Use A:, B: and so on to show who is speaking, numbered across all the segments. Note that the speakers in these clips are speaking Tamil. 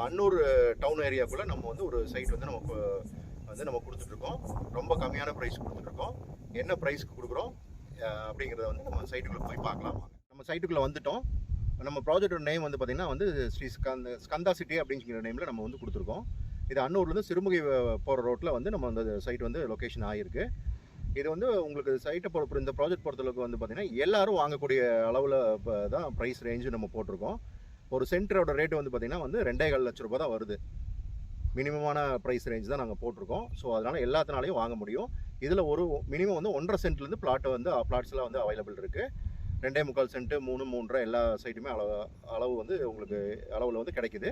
A: அன்னூர் டவுன் ஏரியாக்குள்ளே நம்ம வந்து ஒரு சைட் வந்து நம்ம கொடுத்துட்ருக்கோம். ரொம்ப கம்மியான ப்ரைஸ் கொடுத்துட்ருக்கோம். என்ன ப்ரைஸ்க்கு கொடுக்குறோம் அப்படிங்கிறத வந்து நம்ம சைட்டுக்குள்ளே போய் பார்க்கலாம். நம்ம சைட்டுக்குள்ளே வந்துட்டோம். நம்ம ப்ராஜெக்டோட நேம் வந்து பார்த்திங்கன்னா வந்து ஸ்ரீ ஸ்கந்தா சிட்டி அப்படிங்கிற நேமில் நம்ம வந்து கொடுத்துருக்கோம். இது அன்னூர்லேருந்து சிறுமுகை போகிற ரோட்டில் வந்து நம்ம அந்த சைட் வந்து லொக்கேஷன் ஆகிருக்கு. இது வந்து உங்களுக்கு சைட்டை பொறுப்பு இந்த ப்ராஜெக்ட் பொறுத்தளவுக்கு வந்து பார்த்திங்கன்னா எல்லோரும் வாங்கக்கூடிய அளவில் இப்போ தான் ப்ரைஸ் ரேஞ்சு நம்ம போட்டிருக்கோம். ஒரு சென்டரோட ரேட்டு வந்து பார்த்திங்கன்னா வந்து 2.25 லட்ச ரூபா தான் வருது. மினிமமான ப்ரைஸ் ரேஞ்ச் தான் நாங்கள் போட்டிருக்கோம். ஸோ அதனால் எல்லாத்தினாலையும் வாங்க முடியும். இதில் ஒரு மினிமம் வந்து 1.5 சென்ட்லேருந்து பிளாட்ஸ்லாம் வந்து அவைலபிள் இருக்குது. 2.25 சென்ட்டு 3.5 எல்லா சைட்டுமே அளவு வந்து உங்களுக்கு அளவில் வந்து கிடைக்குது.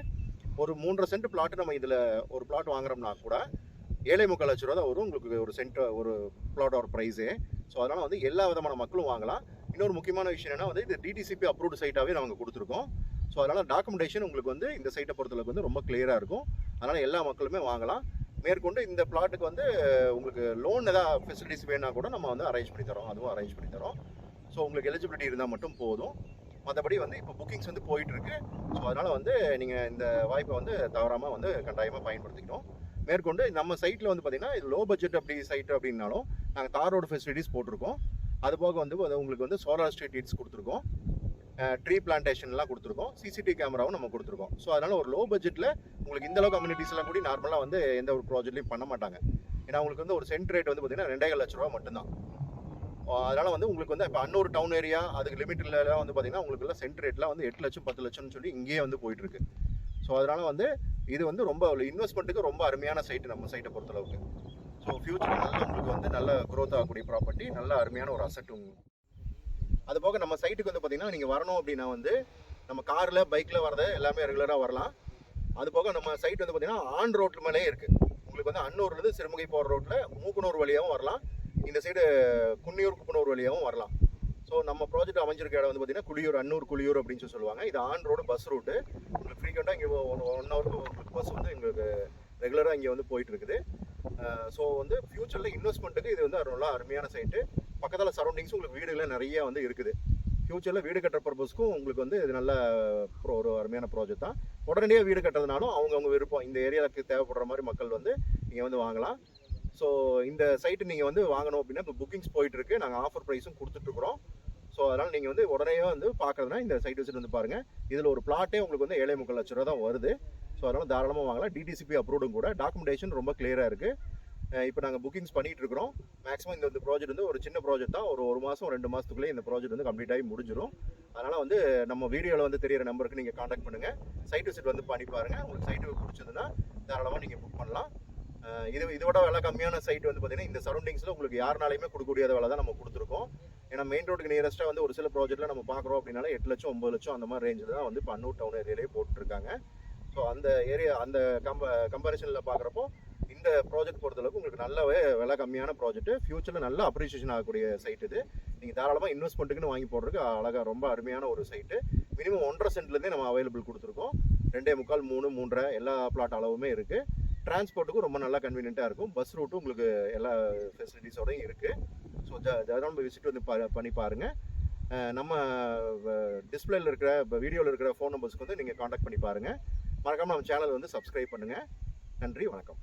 A: ஒரு 3.5 சென்ட் பிளாட்டு நம்ம இதில் ஒரு பிளாட் வாங்குறோம்னா கூட 7.25 லட்ச ரூபா தான் வரும் உங்களுக்கு ஒரு சென்ட் ஒரு பிளாட்டோட ப்ரைஸே. ஸோ அதனால் வந்து எல்லா விதமான மக்களும் வாங்கலாம். இன்னொரு முக்கியமான விஷயம் என்னென்னா வந்து இது டிடிசிபி அப்ரூவ்டு சைட்டாகவே நாங்கள் கொடுத்துருக்கோம். ஸோ அதனால் டாக்குமெண்டேஷன் உங்களுக்கு வந்து இந்த சைட்டை பொறுத்தளவுக்கு வந்து ரொம்ப கிளியராக இருக்கும். அதனால் எல்லா மக்களுமே வாங்கலாம். மேற்கொண்டு இந்த பிளாட்டுக்கு வந்து உங்களுக்கு லோன் ஏதாவது ஃபெசிலிட்டிஸ் வேணால் கூட நம்ம வந்து அரேஞ்ச் பண்ணி தரோம். அதுவும் அரேஞ்ச் பண்ணி தரோம். ஸோ உங்களுக்கு எலிஜிபிலிட்டி இருந்தால் மட்டும் போதும். மற்றபடி வந்து இப்போ புக்கிங்ஸ் வந்து போயிட்டுருக்கு. ஸோ அதனால் வந்து நீங்கள் இந்த வாய்ப்பை வந்து தவறாமல் வந்து கட்டாயமாக பயன்படுத்திக்கணும். மேற்கொண்டு நம்ம சைட்டில் வந்து பார்த்திங்கன்னா இது லோ பட்ஜெட் சைட்டு அப்படின்னாலும் நாங்கள் தார் ரோடு ஃபெசிலிட்டிஸ் போட்டிருக்கோம். அதுபோக வந்து உங்களுக்கு வந்து சோலார் ஸ்ட்ரீட் ஹீட்ஸ் கொடுத்துருக்கோம். ட்ரீ பிளான்டேஷன்லாம் கொடுத்துருக்கோம். சிசிடிவி கேமராவும் நம்ம கொடுத்துருக்கோம். ஸோ அதனால் ஒரு லோ பட்ஜெட்டில் உங்களுக்கு இந்தளவு கம்யூனிட்டிஸ்லாம் கூட நார்மலாக வந்து எந்த ஒரு ப்ராஜெக்ட்லையும் பண்ண மாட்டாங்க. ஏன்னா உங்களுக்கு வந்து ஒரு சென்ட் ரேட் வந்து பார்த்திங்கன்னா 2.25 லட்ச ரூபா மட்டும்தான். அதனால் வந்து உங்களுக்கு வந்து இப்போ அன்னூர் டவுன் ஏரியா அதுக்கு லிமிட்லாம் வந்து பார்த்திங்கன்னா உங்களுக்கு சென்ட் ரேட்லாம் வந்து 8 லட்சம் 10 லட்சம்னு சொல்லி இங்கேயே வந்து போயிட்டுருக்கு. ஸோ அதனால் வந்து இது வந்து ரொம்ப இன்வெஸ்ட்மெண்ட்டுக்கு ரொம்ப அருமையான சைட்டு நம்ம சைட்டை பொறுத்தளவுக்கு. ஸோ ஃபியூச்சரில் நல்ல உங்களுக்கு வந்து நல்ல க்ரோத் ஆகக்கூடிய ப்ராப்பர்ட்டி, நல்ல அருமையான ஒரு அசெட். அதுபோக நம்ம சைட்டுக்கு வந்து பார்த்திங்கன்னா நீங்கள் வரணும் அப்படின்னா வந்து நம்ம காரில் பைக்கில் வரது எல்லாமே ரெகுலராக வரலாம். அதுபோக நம்ம சைட் வந்து பார்த்திங்கன்னா ஆன் ரோட்டில் மேலே இருக்குது. உங்களுக்கு வந்து அன்னூர்லேருந்து சிறுமுகை போகிற ரோட்டில் மூக்குனூர் வழியாகவும் வரலாம். இந்த சைடு குப்பனூர் வழியாகவும் வரலாம். ஸோ நம்ம ப்ராஜெக்ட் அமைஞ்சிருக்க இடம் வந்து பார்த்திங்கன்னா அன்னூர் அப்படின்னு சொல்லுவாங்க. இது ஆன் ரோடு பஸ் ரூட்டு. உங்களுக்கு ஃப்ரீக்வெண்ட்டாக இங்கே 1 ஹவருக்கு உங்களுக்கு பஸ் வந்து எங்களுக்கு ரெகுலராக இங்கே வந்து போயிட்டு இருக்குது. ஸோ வந்து ஃப்யூச்சரில் இன்வெஸ்ட்மெண்ட்டுக்கு இது வந்து நல்லா அருமையான சைட்டு. பக்கத்தில் சரௌண்டிங்ஸும் உங்களுக்கு வீடுகள்லாம் நிறைய வந்து இருக்குது. ஃப்யூச்சரில் வீடு கட்டுற பர்பஸ்க்கும் உங்களுக்கு வந்து இது நல்ல ஒரு அருமையான ப்ராஜெக்ட் தான். உடனடியாக வீடு கட்டுறதுனாலும் அவங்கவுங்க விருப்பம். இந்த ஏரியாவுக்கு தேவைப்படுற மாதிரி மக்கள் வந்து நீங்கள் வந்து வாங்கலாம். ஸோ இந்த சைட்டு நீங்கள் வந்து வாங்கணும் அப்படின்னா இப்போ புக்கிங்ஸ் போயிட்டுருக்கு. நாங்கள் ஆஃபர் ப்ரைஸும் கொடுத்துட்ருக்குறோம். ஸோ அதனால் நீங்கள் வந்து உடனே வந்து பார்க்குறதுனா இந்த சைட் விசிட் வந்து பாருங்கள். இதில் ஒரு பிளாட்டே உங்களுக்கு வந்து 7.25 லட்ச ரூபா தான் வருது. ஸோ அதனால் தாராளமாக வாங்கலாம். டிடிசிபி அப்ரூவ்டும் கூட. டாக்குமெண்டேஷன் ரொம்ப கிளியராக இருக்குது. இப்போ நாங்கள் புக்கிங்ஸ் பண்ணிகிட்டு இருக்கிறோம். மேக்ஸிமம் இந்த ப்ராஜெக்ட் வந்து ஒரு சின்ன ப்ராஜெக்ட் தான். ஒரு மாதம் 2 மாதத்துக்குள்ளே இந்த ப்ராஜெக்ட் வந்து கம்ப்ளீட் ஆகி முடிஞ்சிடும். அதனால் வந்து நம்ம வீடியோவில் வந்து தெரியிற நம்பருக்கு நீங்கள் காண்டாக்ட் பண்ணுங்கள். சைட் விசிட் வந்து பண்ணி பாருங்கள். உங்களுக்கு சைட்டு பிடிச்சதுன்னா தாராளமாக நீங்கள் புக் பண்ணலாம். இதோட விலை கம்மியான சைட் வந்து பார்த்திங்கன்னா இந்த சரௌண்டிங்ஸில் உங்களுக்கு யாருனாலையுமே கொடுக்கக்கூடியாத விலை தான் நம்ம கொடுத்துருக்கோம். ஏன்னா மெயின் ரோடுக்கு நியரஸ்ட்டாக வந்து ஒரு சில ப்ராஜெக்ட்டில் நம்ம பார்க்குறோம் அப்படின்னால 8 லட்சம் 9 லட்சம் அந்த மாதிரி ரேஞ்சில் தான் வந்து இப்போ அன்னூர் டவுன் ஏரியாலே போட்டுருக்காங்க. ஸோ அந்த ஏரியா அந்த கம்பேரிசனில் பார்க்குறப்போ இந்த ப்ராஜெக்ட் பொறுத்தளவுக்கு உங்களுக்கு நல்லாவே விலை கம்மியான ப்ராஜெக்ட். ஃபியூச்சரில் நல்ல அப்ரிசியேஷன் ஆகக்கூடிய சைட் இது. நீங்கள் தாராளமாக இன்வெஸ்ட்மெண்ட்டுக்குன்னு வாங்கி போடுறதுக்கு அழகாக ரொம்ப அருமையான ஒரு சைட்டு. மினிமம் 1.5 சென்ட்லேருந்தே நம்ம அவைலபிள் கொடுத்துருக்கோம். 2.25 3 3.5 எல்லா பிளாட் அளவுமே இருக்குது. டிரான்ஸ்போர்ட்டுக்கும் ரொம்ப நல்லா கன்வீனியண்ட்டாக இருக்கும். பஸ் ரூட்டும் உங்களுக்கு எல்லா ஃபெசிலிட்டிஸோடையும் இருக்குது. ஸோ தாராளமாக விசிட் வந்து பண்ணி பாருங்கள். நம்ம டிஸ்பிளேல இருக்கிற வீடியோவில் இருக்கிற ஃபோன் நம்பர்ஸ்க்கு வந்து நீங்கள் காண்டாக்ட் பண்ணி பாருங்கள். மறக்காமல் நம்ம சேனல் வந்து சப்ஸ்கிரைப் பண்ணுங்கள். நன்றி, வணக்கம்.